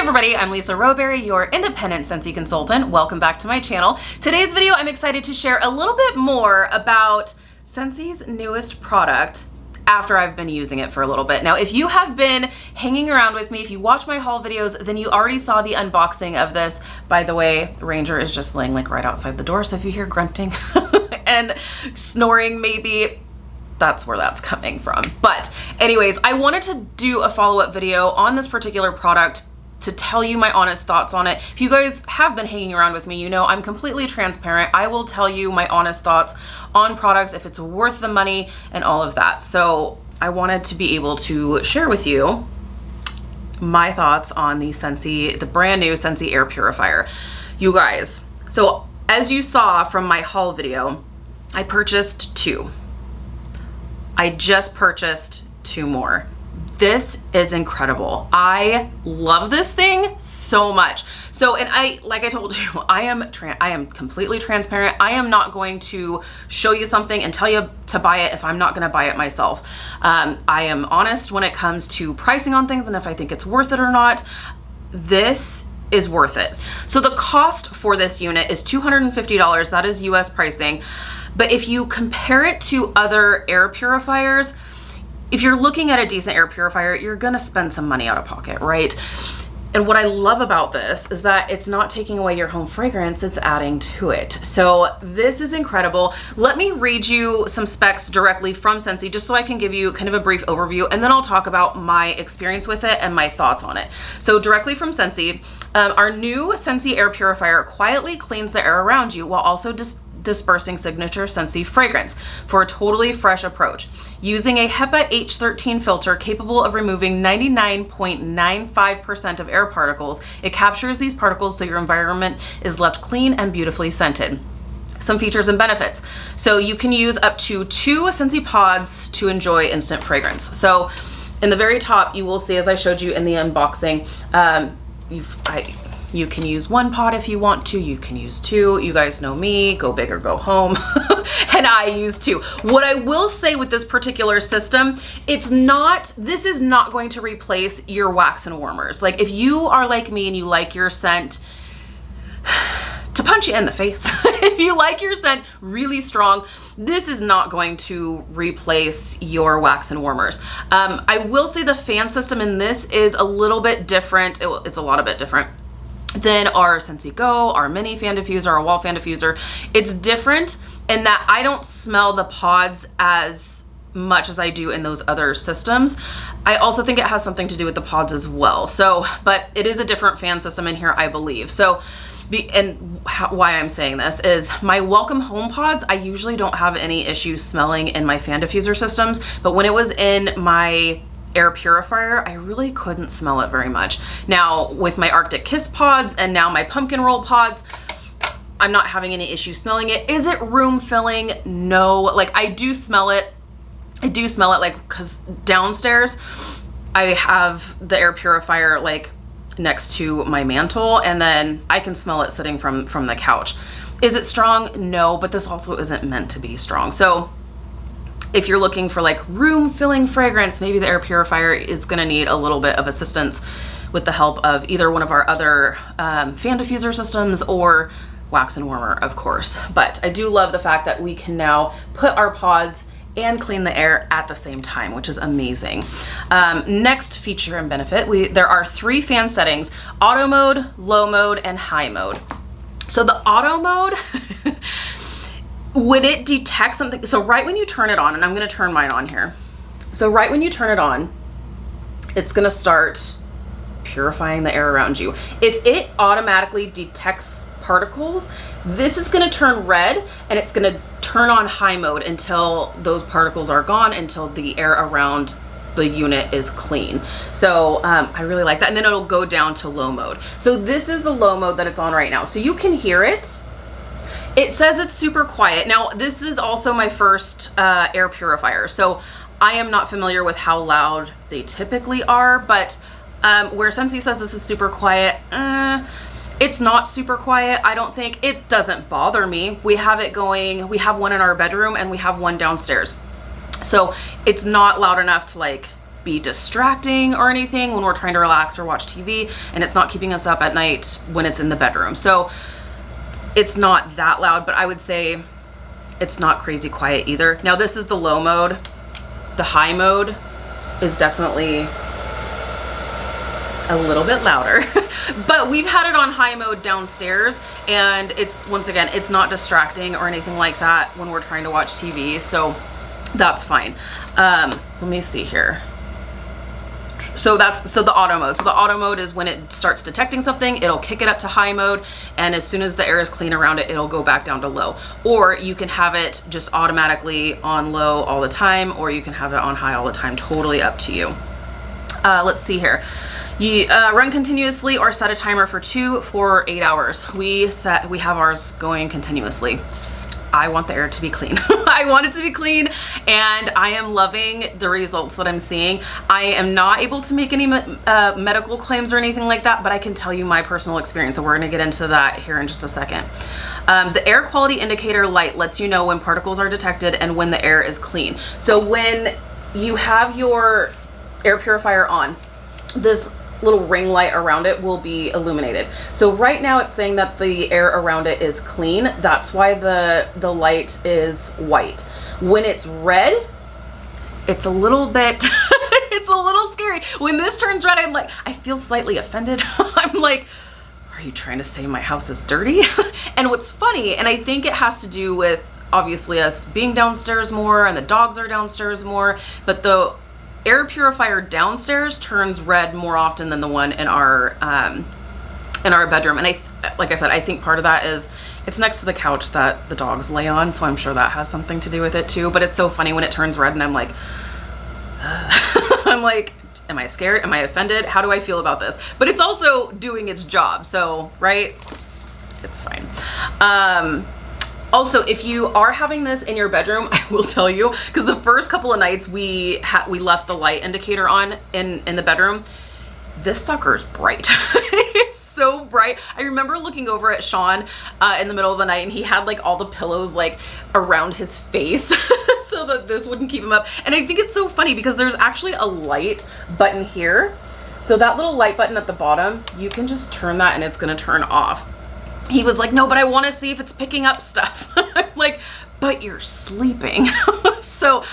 everybody, I'm Lisa Rowberry, your independent Scentsy consultant. Welcome back to my channel. Today's video, I'm excited to share a little bit more about Scentsy's newest product after I've been using it for a little bit. Now, if you have been hanging around with me, if you watch my haul videos, then you already saw the unboxing of this. By the way, Ranger is just laying like right outside the door, so if you hear grunting and snoring maybe, that's where that's coming from. But anyways, I wanted to do a follow-up video on this particular product to tell you my honest thoughts on it. If you guys have been hanging around with me, you know I'm completely transparent. I will tell you my honest thoughts on products, if it's worth the money and all of that. So I wanted to be able to share with you my thoughts on the Scentsy, the brand new Scentsy Air Purifier. You guys, so as you saw from my haul video, I purchased two. I just purchased two more. This is incredible. I love this thing so much. So, and like I told you, I am completely transparent. I am not going to show you something and tell you to buy it if I'm not gonna buy it myself. I am honest when it comes to pricing on things and if I think it's worth it or not. This is worth it. So the cost for this unit is $250. That is US pricing. But if you compare it to other air purifiers, if you're looking at a decent air purifier, you're gonna spend some money out of pocket, right? And what I love about this is that it's not taking away your home fragrance, it's adding to it. So this is incredible. Let me read you some specs directly from Scentsy just so I can give you kind of a brief overview, and then I'll talk about my experience with it and my thoughts on it. So directly from Scentsy, our new Scentsy Air Purifier quietly cleans the air around you while also dispersing signature Scentsy fragrance for a totally fresh approach. Using a HEPA H13 filter capable of removing 99.95% of air particles, it captures these particles so your environment is left clean and beautifully scented. Some features and benefits. So you can use up to 2 Scentsy pods to enjoy instant fragrance. So in the very top, you will see, as I showed you in the unboxing, you can use 1 pod if you want to, you can use 2. You guys know me, go big or go home. And I use 2. What I will say with this particular system, this is not going to replace your wax and warmers. Like if you are like me and you like your scent to punch you in the face, if you like your scent really strong, this is not going to replace your wax and warmers. I will say the fan system in this is a little bit different. It's a lot of bit different than our Scentsy Go, our mini fan diffuser, our wall fan diffuser. It's different in that I don't smell the pods as much as I do in those other systems. I also think it has something to do with the pods as well. So, but it is a different fan system in here, I believe. So, why I'm saying this is my Welcome Home pods, I usually don't have any issues smelling in my fan diffuser systems, but when it was in my air purifier, I really couldn't smell it very much. Now with my Arctic Kiss pods and now my pumpkin roll pods, I'm not having any issue smelling it. Is it room filling? No. Like I do smell it like, because downstairs I have the air purifier like next to my mantle and then I can smell it sitting from the couch. Is it strong? No, but this also isn't meant to be strong. So if you're looking for like room filling fragrance, maybe the air purifier is gonna need a little bit of assistance with the help of either one of our other fan diffuser systems or wax and warmer, of course. But I do love the fact that we can now put our pods and clean the air at the same time, which is amazing. Next feature and benefit, there are 3 fan settings: auto mode, low mode, and high mode. So the auto mode, when it detects something, so right when you turn it on, and I'm gonna turn mine on here. So right when you turn it on, it's gonna start purifying the air around you. If it automatically detects particles, this is gonna turn red and it's gonna turn on high mode until those particles are gone, until the air around the unit is clean. So I really like that. And then it'll go down to low mode. So this is the low mode that it's on right now. So you can hear it. It says it's super quiet. Now, this is also my first air purifier, so I am not familiar with how loud they typically are, but where Scentsy says this is super quiet, it's not super quiet. I don't think. It doesn't bother me. We have it going, we have one in our bedroom and we have one downstairs. So it's not loud enough to like be distracting or anything when we're trying to relax or watch TV, and it's not keeping us up at night when it's in the bedroom. So it's not that loud, but I would say it's not crazy quiet either. Now this is the low mode. The high mode is definitely a little bit louder, but we've had it on high mode downstairs, and it's, once again, it's not distracting or anything like that when we're trying to watch TV, so that's fine. Let me see here. So the auto mode. So the auto mode is when it starts detecting something, it'll kick it up to high mode, and as soon as the air is clean around it, it'll go back down to low. Or you can have it just automatically on low all the time, or you can have it on high all the time, totally up to you. Let's see here. You run continuously or set a timer for 2 for 8 hours. We have ours going continuously. I want the air to be clean. I want it to be clean, and I am loving the results that I'm seeing. I am not able to make any medical claims or anything like that, but I can tell you my personal experience, and we're gonna get into that here in just a second. The air quality indicator light lets you know when particles are detected and when the air is clean. So when you have your air purifier on, this little ring light around it will be illuminated. So right now it's saying that the air around it is clean. That's why the light is white. When it's red, it's a little bit it's a little scary. When this turns red, I feel slightly offended. I'm like, are you trying to say my house is dirty? And what's funny, and I think it has to do with obviously us being downstairs more, and the dogs are downstairs more, but the air purifier downstairs turns red more often than the one in our bedroom. And like I said, I think part of that is it's next to the couch that the dogs lay on, so I'm sure that has something to do with it too. But it's so funny when it turns red, and I'm like, I'm like, am I scared? Am I offended? How do I feel about this? But it's also doing its job, so right, it's fine. Also, if you are having this in your bedroom, I will tell you, because the first couple of nights we left the light indicator on in the bedroom, this sucker is bright. It's so bright. I remember looking over at Sean in the middle of the night, and he had like all the pillows like around his face so that this wouldn't keep him up. And I think it's so funny because there's actually a light button here. So that little light button at the bottom, you can just turn that and it's gonna turn off. He was like, no, but I want to see if it's picking up stuff. I'm like, but you're sleeping. So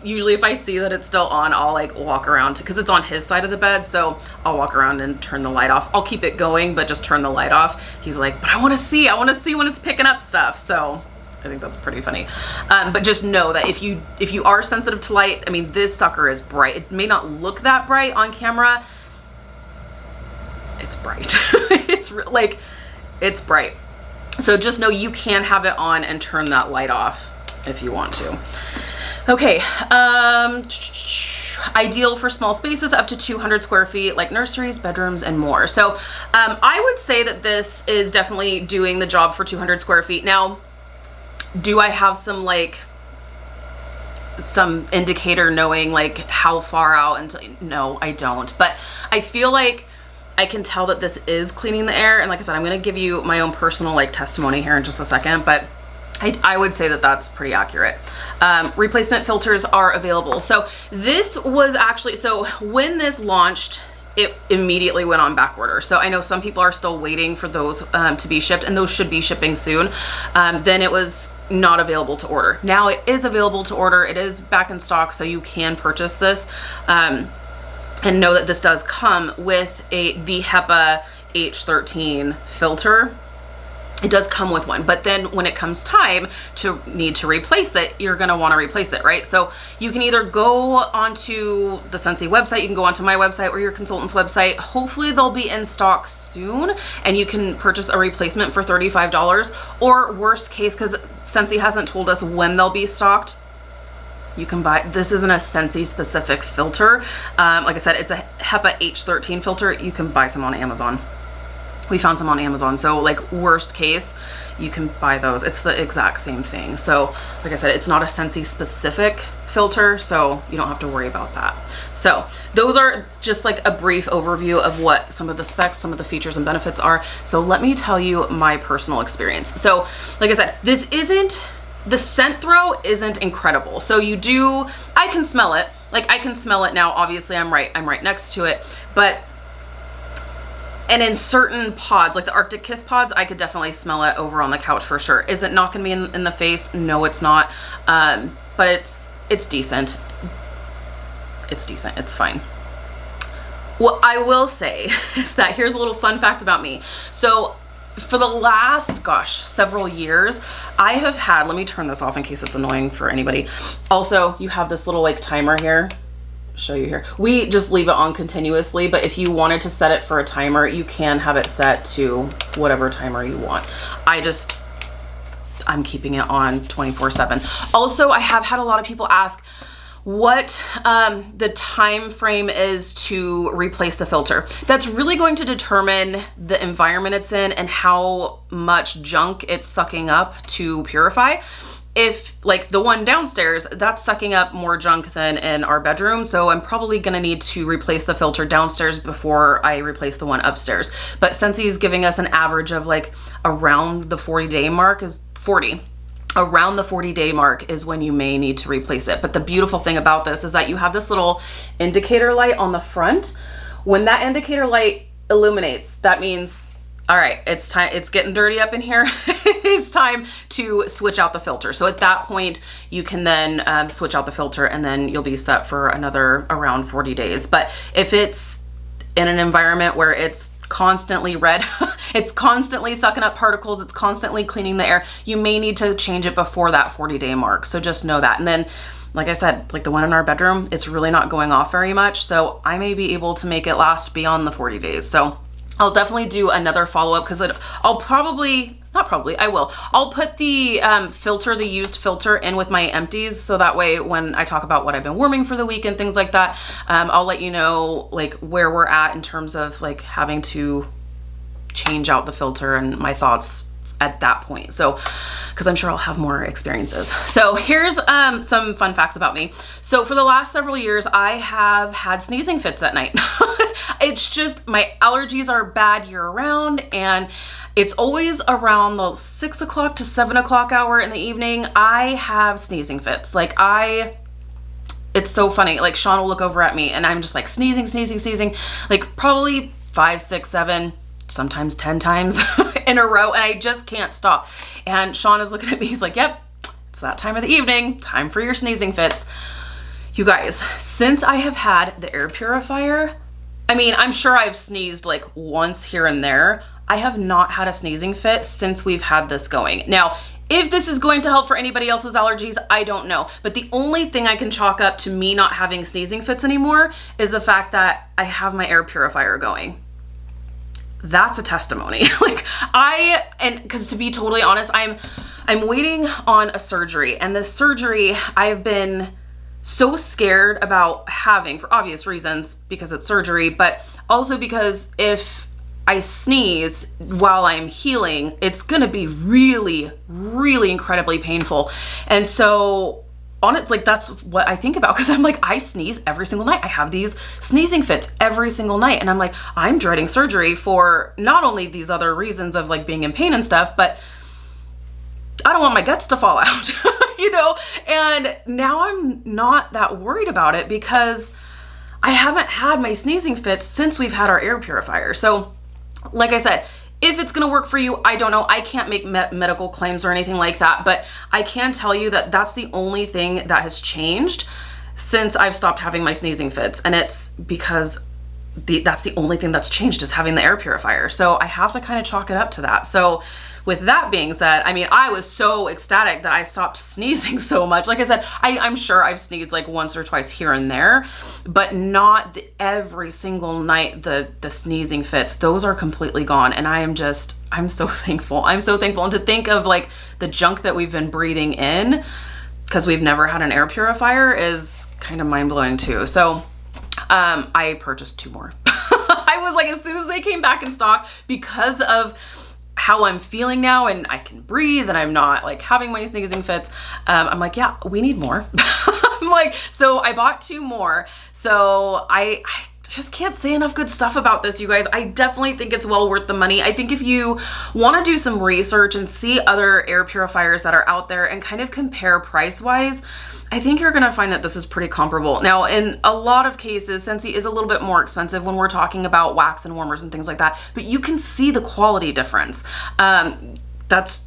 usually if I see that it's still on, I'll like walk around, because it's on his side of the bed, so I'll walk around and turn the light off. I'll keep it going, but just turn the light off. He's like, but I want to see when it's picking up stuff. So I think that's pretty funny. But just know that if you are sensitive to light, I mean, this sucker is bright. It may not look that bright on camera. It's bright. It's bright. So just know you can have it on and turn that light off if you want to. Okay, ideal for small spaces up to 200 square feet, like nurseries, bedrooms, and more. So I would say that this is definitely doing the job for 200 square feet. Now, do I have some indicator knowing like how far out until? No, I don't. But I feel like I can tell that this is cleaning the air. And like I said, I'm going to give you my own personal like testimony here in just a second, but I would say that that's pretty accurate. Replacement filters are available. So this was actually, so when this launched, it immediately went on back order. So I know some people are still waiting for those to be shipped, and those should be shipping soon. Then it was not available to order. Now it is available to order. It is back in stock, so you can purchase this. And know that this does come with the HEPA H13 filter. It does come with one, but then when it comes time to need to replace it, you're gonna wanna replace it, right? So you can either go onto the Scentsy website, you can go onto my website or your consultant's website. Hopefully they'll be in stock soon and you can purchase a replacement for $35, or worst case, because Scentsy hasn't told us when they'll be stocked, you can buy, this isn't a Scentsy specific filter. Like I said, it's a HEPA H13 filter. You can buy some on Amazon. We found some on Amazon. So like worst case, you can buy those. It's the exact same thing. So like I said, it's not a Scentsy specific filter, so you don't have to worry about that. So those are just like a brief overview of what some of the specs, some of the features and benefits are. So let me tell you my personal experience. So like I said, the scent throw isn't incredible. So I can smell it. like I can smell it now. Obviously I'm right next to it, and in certain pods, like the Arctic Kiss pods, I could definitely smell it over on the couch for sure. Is it knocking me in the face? No, it's not. But it's decent. It's decent. It's fine. What I will say is that here's a little fun fact about me. So for the last, several years, I have had, let me turn this off in case it's annoying for anybody. Also, you have this little like timer here. Show you here. We just leave it on continuously, but if you wanted to set it for a timer, you can have it set to whatever timer you want. I'm keeping it on 24/7. Also, I have had a lot of people ask what the time frame is to replace the filter. That's really going to determine the environment it's in and how much junk it's sucking up to purify. If like the one downstairs, that's sucking up more junk than in our bedroom. So I'm probably gonna need to replace the filter downstairs before I replace the one upstairs. But Scentsy is giving us an average of like around the 40-day mark is 40. Around the 40-day mark is when you may need to replace it. But the beautiful thing about this is that you have this little indicator light on the front. When that indicator light illuminates, that means, all right, it's time, it's getting dirty up in here. It's time to switch out the filter. So at that point, you can then switch out the filter and then you'll be set for another around 40 days. But if it's in an environment where it's constantly red, it's constantly sucking up particles, it's constantly cleaning the air, you may need to change it before that 40-day mark. So just know that. And then, like I said, like the one in our bedroom, it's really not going off very much. So I may be able to make it last beyond the 40 days. So I'll definitely do another follow-up because I'll probably, not probably, I will. I'll put the filter, the used filter in with my empties. So that way when I talk about what I've been warming for the week and things like that, I'll let you know like where we're at in terms of like having to change out the filter and my thoughts at that point. So, because I'm sure I'll have more experiences. So here's some fun facts about me. So for the last several years, I have had sneezing fits at night. It's just my allergies are bad year round, and it's always around the 6 o'clock to 7 o'clock hour in the evening. I have sneezing fits. Like it's so funny. Like Sean will look over at me and I'm just like sneezing, like probably 5, 6, 7, sometimes 10 times in a row, and I just can't stop. And Sean is looking at me, he's like, yep, it's that time of the evening, time for your sneezing fits. You guys, since I have had the air purifier, I mean, I'm sure I've sneezed like once here and there. I have not had a sneezing fit since we've had this going. Now, if this is going to help for anybody else's allergies, I don't know. But the only thing I can chalk up to me not having sneezing fits anymore is the fact that I have my air purifier going. That's a testimony. Like because to be totally honest, I'm waiting on a surgery, and this surgery I've been so scared about having for obvious reasons because it's surgery, but also because if I sneeze while I'm healing, it's gonna be really, really incredibly painful. And so on it, like that's what I think about, because I'm like, I sneeze every single night. I have these sneezing fits every single night, and I'm like, I'm dreading surgery for not only these other reasons of like being in pain and stuff, but I don't want my guts to fall out, you know? And now I'm not that worried about it because I haven't had my sneezing fits since we've had our air purifier. So like I said, if it's gonna work for you, I don't know. I can't make medical claims or anything like that, but I can tell you that that's the only thing that has changed since I've stopped having my sneezing fits. And it's because that's the only thing that's changed is having the air purifier. So I have to kind of chalk it up to that. So with that being said, I mean, I was so ecstatic that I stopped sneezing so much. Like I said, I'm sure I've sneezed like once or twice here and there, but not every single night the sneezing fits. Those are completely gone. And I'm so thankful. I'm so thankful. And to think of like the junk that we've been breathing in because we've never had an air purifier is kind of mind-blowing too. So I purchased 2 more. I was like, as soon as they came back in stock, because of how I'm feeling now and I can breathe and I'm not like having my sneezing fits, I'm like, yeah, we need more. I'm like, so I bought 2 more. So I just can't say enough good stuff about this, you guys. I definitely think it's well worth the money. I think if you want to do some research and see other air purifiers that are out there and kind of compare price-wise, I think you're gonna find that this is pretty comparable. Now, in a lot of cases, Scentsy is a little bit more expensive when we're talking about wax and warmers and things like that, but you can see the quality difference. That's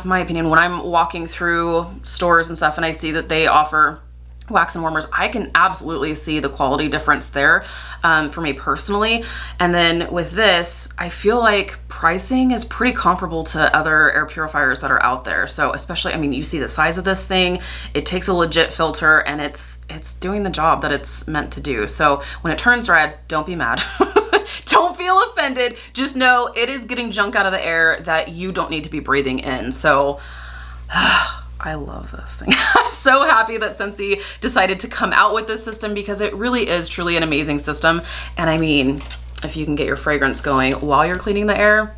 my opinion. When I'm walking through stores and stuff and I see that they offer wax and warmers, I can absolutely see the quality difference there for me personally. And then with this, I feel like pricing is pretty comparable to other air purifiers that are out there. So especially, I mean, you see the size of this thing, it takes a legit filter and it's doing the job that it's meant to do. So when it turns red, don't be mad. Don't feel offended. Just know it is getting junk out of the air that you don't need to be breathing in. So I love this thing. I'm so happy that Scentsy decided to come out with this system because it really is truly an amazing system. And I mean, if you can get your fragrance going while you're cleaning the air,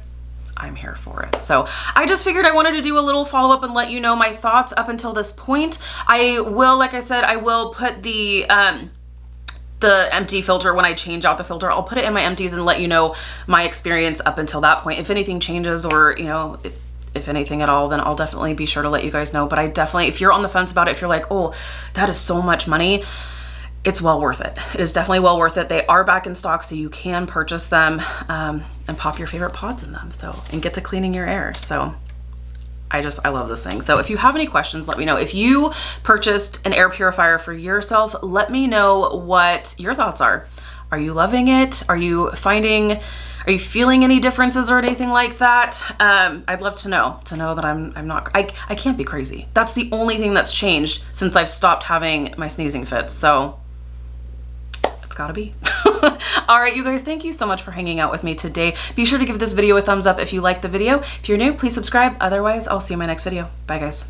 I'm here for it. So I just figured I wanted to do a little follow-up and let you know my thoughts up until this point. I will, like I said, I will put the empty filter, when I change out the filter, I'll put it in my empties and let you know my experience up until that point. If anything changes or, you know, if anything at all, then I'll definitely be sure to let you guys know. But I definitely, if you're on the fence about it, if you're like, oh, that is so much money, it's well worth it. It is definitely well worth it. They are back in stock, so you can purchase them and pop your favorite pods in them, so, and get to cleaning your air. So I love this thing. So if you have any questions, let me know. If you purchased an air purifier for yourself, let me know what your thoughts are. Are you loving it? Are you feeling any differences or anything like that? I'd love to know that I can't be crazy. That's the only thing that's changed since I've stopped having my sneezing fits. So it's gotta be. All right, you guys, thank you so much for hanging out with me today. Be sure to give this video a thumbs up if you liked the video. If you're new, please subscribe. Otherwise, I'll see you in my next video. Bye, guys.